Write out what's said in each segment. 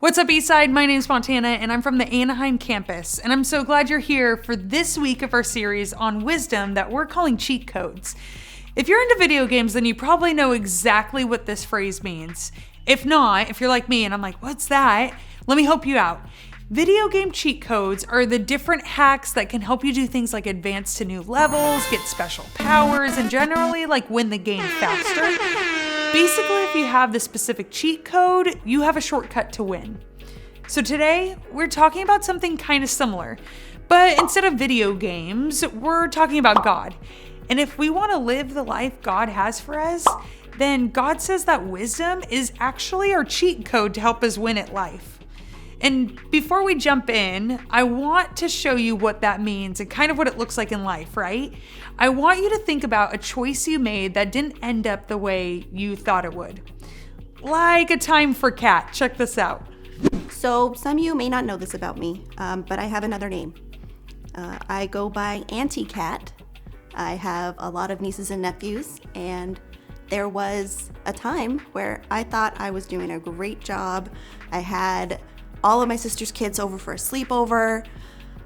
What's up, Eastside? My name's Montana, and I'm from the Anaheim campus, and I'm so glad you're here for this week of our series on wisdom that we're calling cheat codes. If you're into video games, then you probably know exactly what this phrase means. If not, if you're like me and I'm like, what's that? Let me help you out. Video game cheat codes are the different hacks that can help you do things like advance to new levels, get special powers, and generally like win the game faster. Basically, if you have the specific cheat code, you have a shortcut to win. So today, we're talking about something kind of similar, but instead of video games, we're talking about God. And if we want to live the life God has for us, then God says that wisdom is actually our cheat code to help us win at life. And before we jump in, I want to show you what that means and kind of what it looks like in life, right? I want you to think about a choice you made that didn't end up the way you thought it would. Like a time for cat. Check this out. So some of you may not know this about me, but I have another name. I go by Auntie Cat. I have a lot of nieces and nephews, and there was a time where I thought I was doing a great job. I had all of my sister's kids over for a sleepover.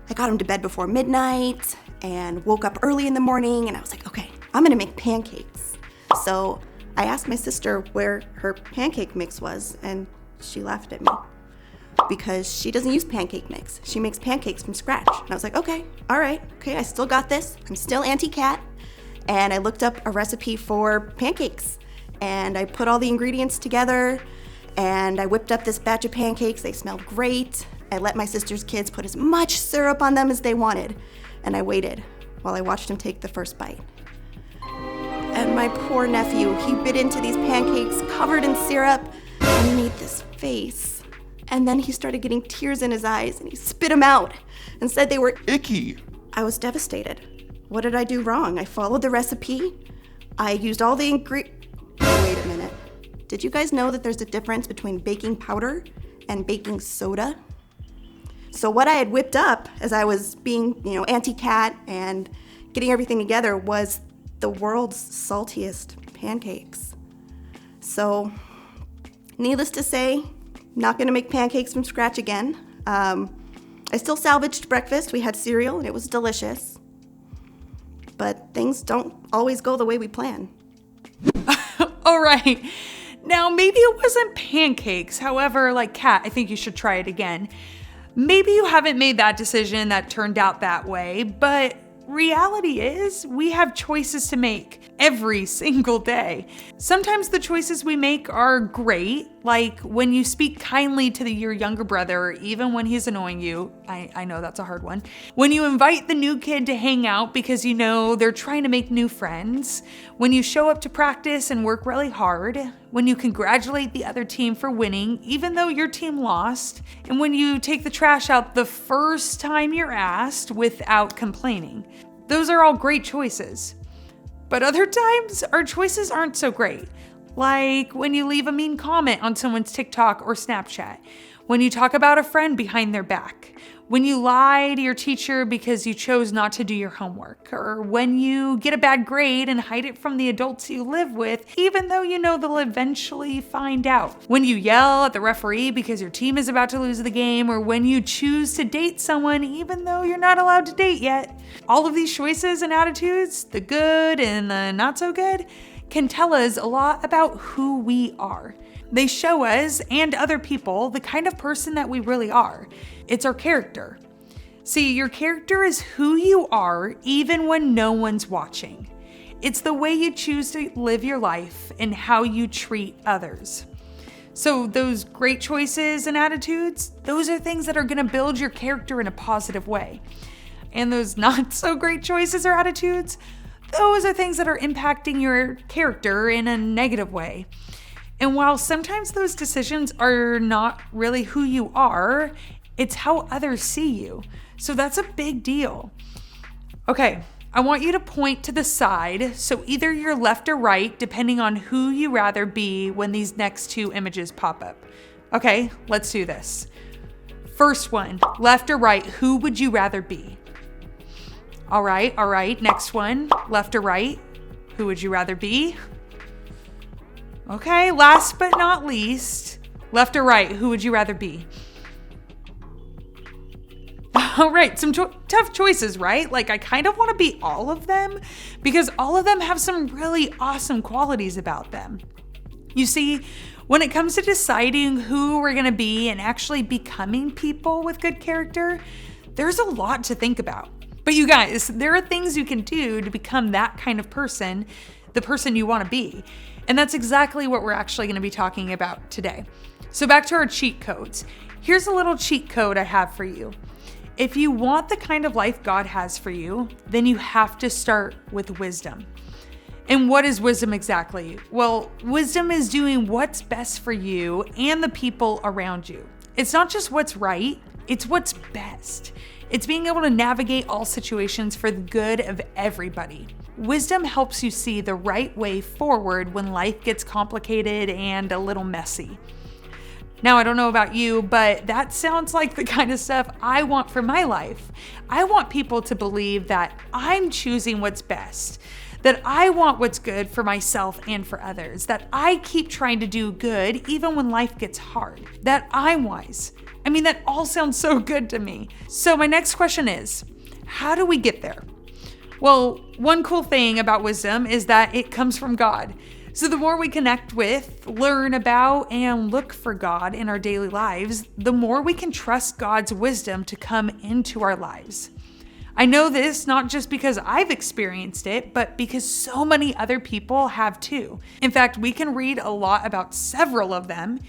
I got them to bed before midnight and woke up early in the morning, and I was like, okay, I'm gonna make pancakes. So I asked my sister where her pancake mix was, and she laughed at me because she doesn't use pancake mix. She makes pancakes from scratch. And I was like, okay, all right, okay, I still got this. I'm still Auntie Cat. And I looked up a recipe for pancakes, and I put all the ingredients together, and I whipped up this batch of pancakes. They smelled great. I let my sister's kids put as much syrup on them as they wanted, and I waited while I watched him take the first bite. And my poor nephew, he bit into these pancakes covered in syrup and made this face. And then he started getting tears in his eyes, and he spit them out and said they were icky. I was devastated. What did I do wrong? I followed the recipe. I used all the ingredients. Wait a minute. Did you guys know that there's a difference between baking powder and baking soda? So what I had whipped up as I was being, Auntie Cat and getting everything together was the world's saltiest pancakes. So, needless to say, not gonna make pancakes from scratch again. I still salvaged breakfast. We had cereal and it was delicious. But things don't always go the way we plan. All right. Now, maybe it wasn't pancakes. However, like Kat, I think you should try it again. Maybe you haven't made that decision that turned out that way, but reality is we have choices to make every single day. Sometimes the choices we make are great, like when you speak kindly to your younger brother, even when he's annoying you. I know that's a hard one. When you invite the new kid to hang out because you know they're trying to make new friends. When you show up to practice and work really hard. When you congratulate the other team for winning, even though your team lost. And when you take the trash out the first time you're asked without complaining. Those are all great choices. But other times, our choices aren't so great. Like when you leave a mean comment on someone's TikTok or Snapchat. When you talk about a friend behind their back. When you lie to your teacher because you chose not to do your homework. Or when you get a bad grade and hide it from the adults you live with, even though you know they'll eventually find out. When you yell at the referee because your team is about to lose the game. Or when you choose to date someone even though you're not allowed to date yet. All of these choices and attitudes, the good and the not so good, can tell us a lot about who we are. They show us and other people the kind of person that we really are. It's our character. See, your character is who you are even when no one's watching. It's the way you choose to live your life and how you treat others. So those great choices and attitudes, those are things that are going to build your character in a positive way. And those not so great choices or attitudes, those are things that are impacting your character in a negative way. And while sometimes those decisions are not really who you are, it's how others see you. So that's a big deal. Okay, I want you to point to the side, so either you're left or right, depending on who you rather be when these next two images pop up. Okay, let's do this. First one, left or right, who would you rather be? All right. Next one, left or right, who would you rather be? Okay, last but not least, Left or right, who would you rather be? All right, some tough choices, right? Like I kind of want to be all of them because all of them have some really awesome qualities about them. You see, when it comes to deciding who we're going to be and actually becoming people with good character, there's a lot to think about. But you guys, there are things you can do to become that kind of person, the person you want to be. And that's exactly what we're actually going to be talking about today. So back to our cheat codes. Here's a little cheat code I have for you. If you want the kind of life God has for you, then you have to start with wisdom. And what is wisdom exactly? Well, wisdom is doing what's best for you and the people around you. It's not just what's right, it's what's best. It's being able to navigate all situations for the good of everybody. Wisdom helps you see the right way forward when life gets complicated and a little messy. Now, I don't know about you, but that sounds like the kind of stuff I want for my life. I want people to believe that I'm choosing what's best, that I want what's good for myself and for others, that I keep trying to do good even when life gets hard, that I'm wise. I mean, that all sounds so good to me. So my next question is, how do we get there? Well, one cool thing about wisdom is that it comes from God. So the more we connect with, learn about, and look for God in our daily lives, the more we can trust God's wisdom to come into our lives. I know this not just because I've experienced it, but because so many other people have too. In fact, we can read a lot about several of them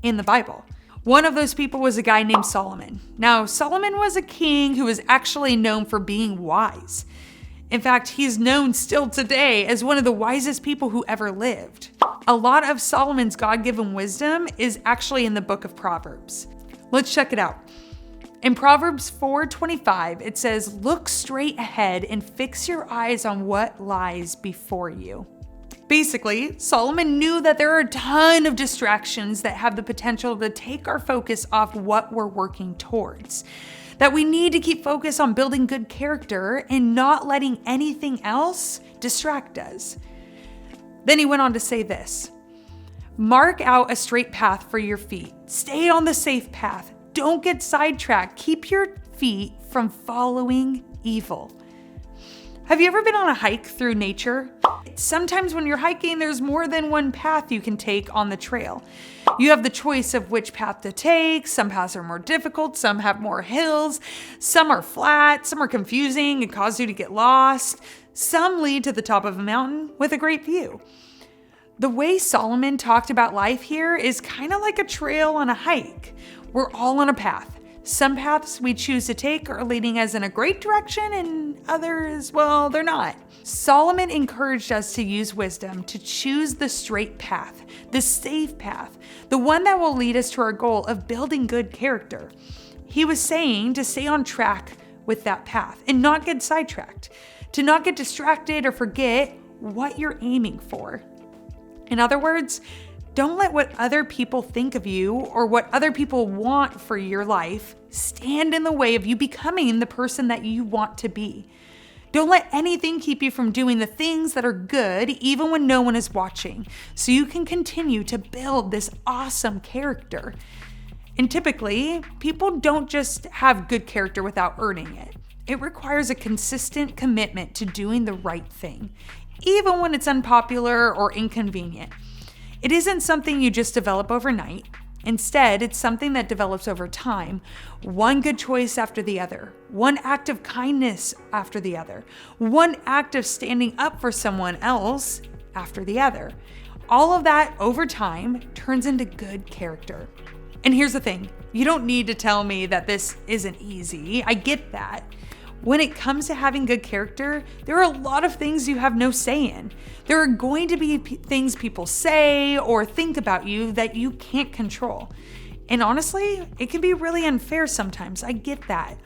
in the Bible. One of those people was a guy named Solomon. Now, Solomon was a king who was actually known for being wise. In fact, he's known still today as one of the wisest people who ever lived. A lot of Solomon's God-given wisdom is actually in the book of Proverbs. Let's check it out. In Proverbs 4:25, it says, "Look straight ahead and fix your eyes on what lies before you." Basically, Solomon knew that there are a ton of distractions that have the potential to take our focus off what we're working towards. That we need to keep focus on building good character and not letting anything else distract us. Then he went on to say this, "Mark out a straight path for your feet. Stay on the safe path. Don't get sidetracked. Keep your feet from following evil." Have you ever been on a hike through nature? Sometimes when you're hiking, there's more than one path you can take on the trail. You have the choice of which path to take. Some paths are more difficult, some have more hills, some are flat, some are confusing and cause you to get lost. Some lead to the top of a mountain with a great view. The way Solomon talked about life here is kind of like a trail on a hike. We're all on a path. Some paths we choose to take are leading us in a great direction and others, well, they're not. Solomon encouraged us to use wisdom to choose the straight path, the safe path, the one that will lead us to our goal of building good character. He was saying to stay on track with that path and not get sidetracked, to not get distracted or forget what you're aiming for. In other words, don't let what other people think of you or what other people want for your life stand in the way of you becoming the person that you want to be. Don't let anything keep you from doing the things that are good, even when no one is watching, so you can continue to build this awesome character. And typically, people don't just have good character without earning it. It requires a consistent commitment to doing the right thing, even when it's unpopular or inconvenient. It isn't something you just develop overnight. Instead, it's something that develops over time, one good choice after the other, one act of kindness after the other, one act of standing up for someone else after the other. All of that over time turns into good character. And here's the thing, you don't need to tell me that this isn't easy. I get that. When it comes to having good character, there are a lot of things you have no say in. There are going to be things people say or think about you that you can't control. And honestly, it can be really unfair sometimes. I get that.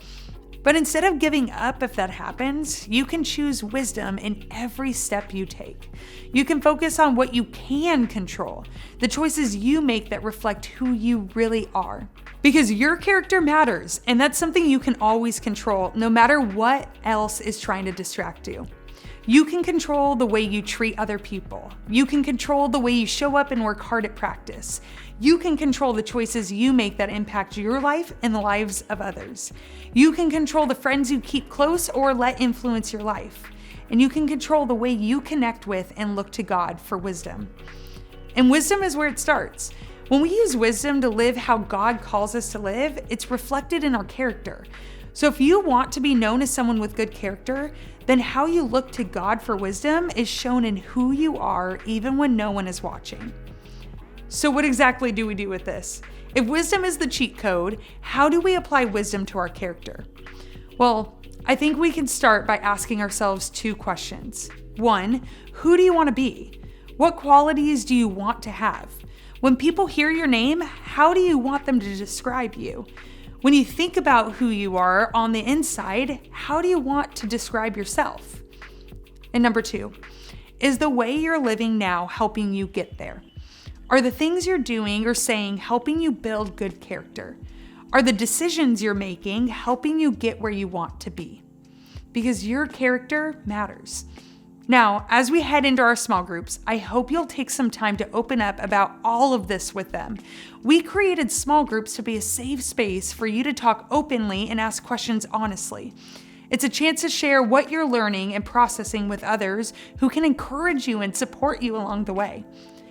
But instead of giving up if that happens, you can choose wisdom in every step you take. You can focus on what you can control, the choices you make that reflect who you really are. Because your character matters, and that's something you can always control, no matter what else is trying to distract you. You can control the way you treat other people. You can control the way you show up and work hard at practice. You can control the choices you make that impact your life and the lives of others. You can control the friends you keep close or let influence your life. And you can control the way you connect with and look to God for wisdom. And wisdom is where it starts. When we use wisdom to live how God calls us to live, it's reflected in our character. So if you want to be known as someone with good character, then how you look to God for wisdom is shown in who you are, even when no one is watching. So what exactly do we do with this? If wisdom is the cheat code, how do we apply wisdom to our character? Well, I think we can start by asking ourselves 2 questions. 1, who do you want to be? What qualities do you want to have? When people hear your name, how do you want them to describe you? When you think about who you are on the inside, how do you want to describe yourself? And number 2, is the way you're living now helping you get there? Are the things you're doing or saying helping you build good character? Are the decisions you're making helping you get where you want to be? Because your character matters. Now, as we head into our small groups, I hope you'll take some time to open up about all of this with them. We created small groups to be a safe space for you to talk openly and ask questions honestly. It's a chance to share what you're learning and processing with others who can encourage you and support you along the way.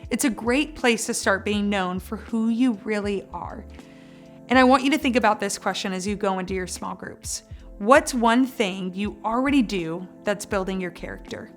It's a great place to start being known for who you really are. And I want you to think about this question as you go into your small groups. What's one thing you already do that's building your character?